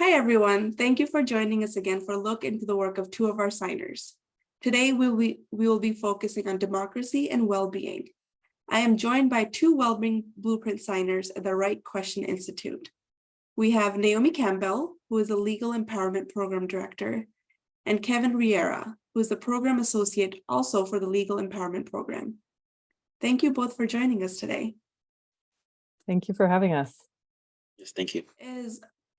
Hi, everyone. Thank you for joining us again for a look into the work of two of our signers. Today, we will be focusing on democracy and well-being. I am joined by two Wellbeing Blueprint signers at the Right Question Institute. We have Naomi Campbell, who is a Legal Empowerment Program Director, and Kevin Riera, who is the Program Associate also for the Legal Empowerment Program. Thank you both for joining us today. Thank you for having us. Yes, thank you.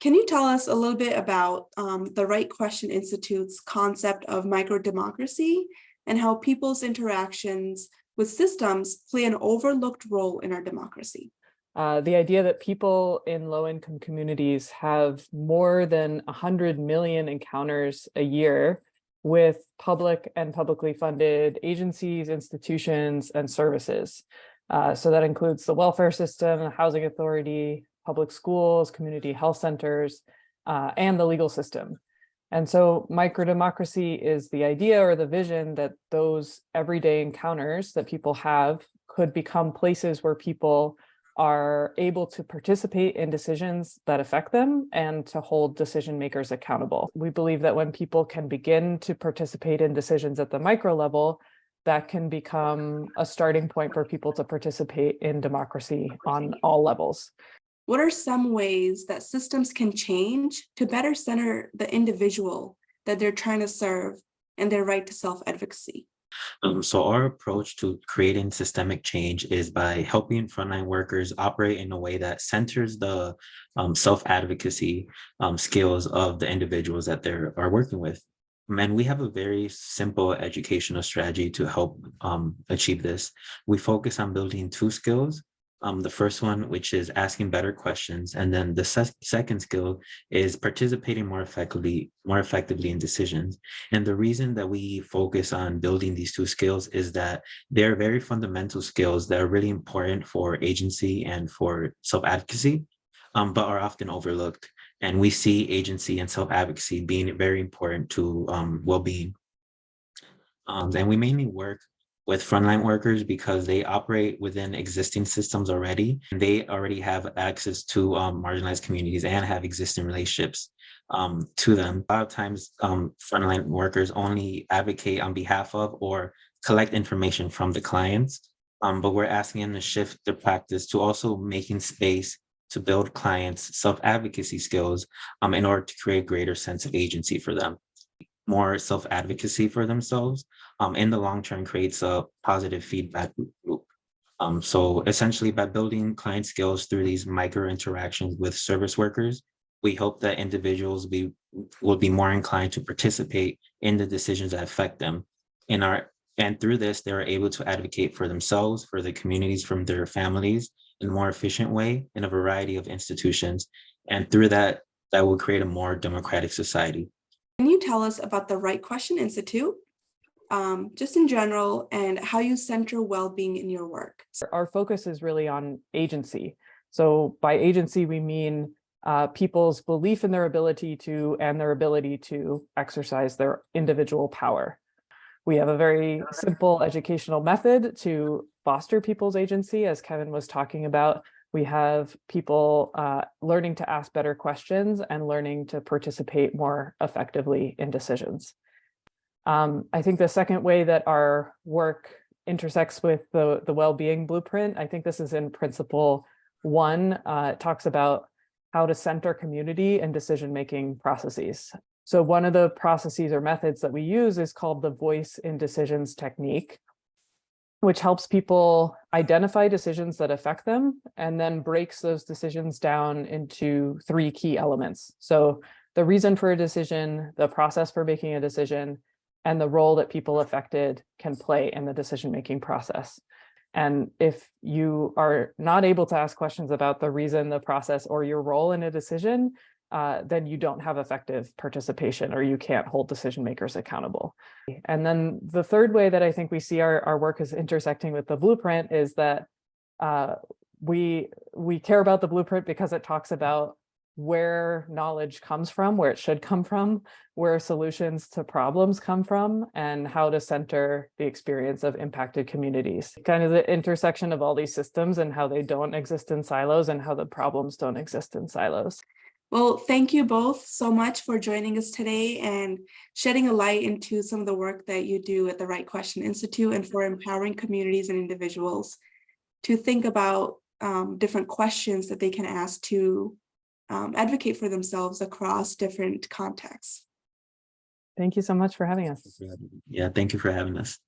Can you tell us a little bit about the Right Question Institute's concept of microdemocracy and how people's interactions with systems play an overlooked role in our democracy? The idea that people in low-income communities have more than 100 million encounters a year with public and publicly funded agencies, institutions, and services. So that includes the welfare system, the housing authority, public schools, community health centers, and the legal system. And so microdemocracy is the idea or the vision that those everyday encounters that people have could become places where people are able to participate in decisions that affect them and to hold decision makers accountable. We believe that when people can begin to participate in decisions at the micro level, that can become a starting point for people to participate in democracy on all levels. What are some ways that systems can change to better center the individual that they're trying to serve and their right to self-advocacy? So our approach to creating systemic change is by helping frontline workers operate in a way that centers the self-advocacy skills of the individuals that they are working with. And we have a very simple educational strategy to help achieve this. We focus on building two skills. The first one, which is asking better questions, and then the second skill is participating more effectively in decisions. And the reason that we focus on building these two skills is that they're very fundamental skills that are really important for agency and for self-advocacy, but are often overlooked. And we see agency and self-advocacy being very important to well-being. And we mainly work with frontline workers because they operate within existing systems already. And they already have access to marginalized communities and have existing relationships to them. A lot of times, frontline workers only advocate on behalf of or collect information from the clients, but we're asking them to shift their practice to also making space to build clients' self-advocacy skills in order to create a greater sense of agency for them. More self-advocacy for themselves in the long term creates a positive feedback loop. So essentially, by building client skills through these micro interactions with service workers, we hope that individuals will be more inclined to participate in the decisions that affect them. And through this, they're able to advocate for themselves, for the communities, from their families in a more efficient way in a variety of institutions. And through that, that will create a more democratic society. Can you tell us about the Right Question Institute, just in general, and how you center well-being in your work? Our focus is really on agency. So by agency, we mean people's belief in their ability to and their ability to exercise their individual power. We have a very simple educational method to foster people's agency, as Kevin was talking about. We have people learning to ask better questions and learning to participate more effectively in decisions. I think the second way that our work intersects with the well-being blueprint, I think this is in principle 1, it talks about how to center community and decision-making processes. So one of the processes or methods that we use is called the voice in decisions technique, which helps people identify decisions that affect them and then breaks those decisions down into 3 key elements. So the reason for a decision, the process for making a decision, and the role that people affected can play in the decision-making process. And if you are not able to ask questions about the reason, the process, or your role in a decision, then you don't have effective participation, or you can't hold decision makers accountable. And then the third way that I think we see our work is intersecting with the blueprint is that we care about the blueprint because it talks about where knowledge comes from, where it should come from, where solutions to problems come from, and how to center the experience of impacted communities. Kind of the intersection of all these systems and how they don't exist in silos and how the problems don't exist in silos. Well, thank you both so much for joining us today and shedding a light into some of the work that you do at the Right Question Institute and for empowering communities and individuals to think about different questions that they can ask to advocate for themselves across different contexts. Thank you so much for having us. Yeah, thank you for having us.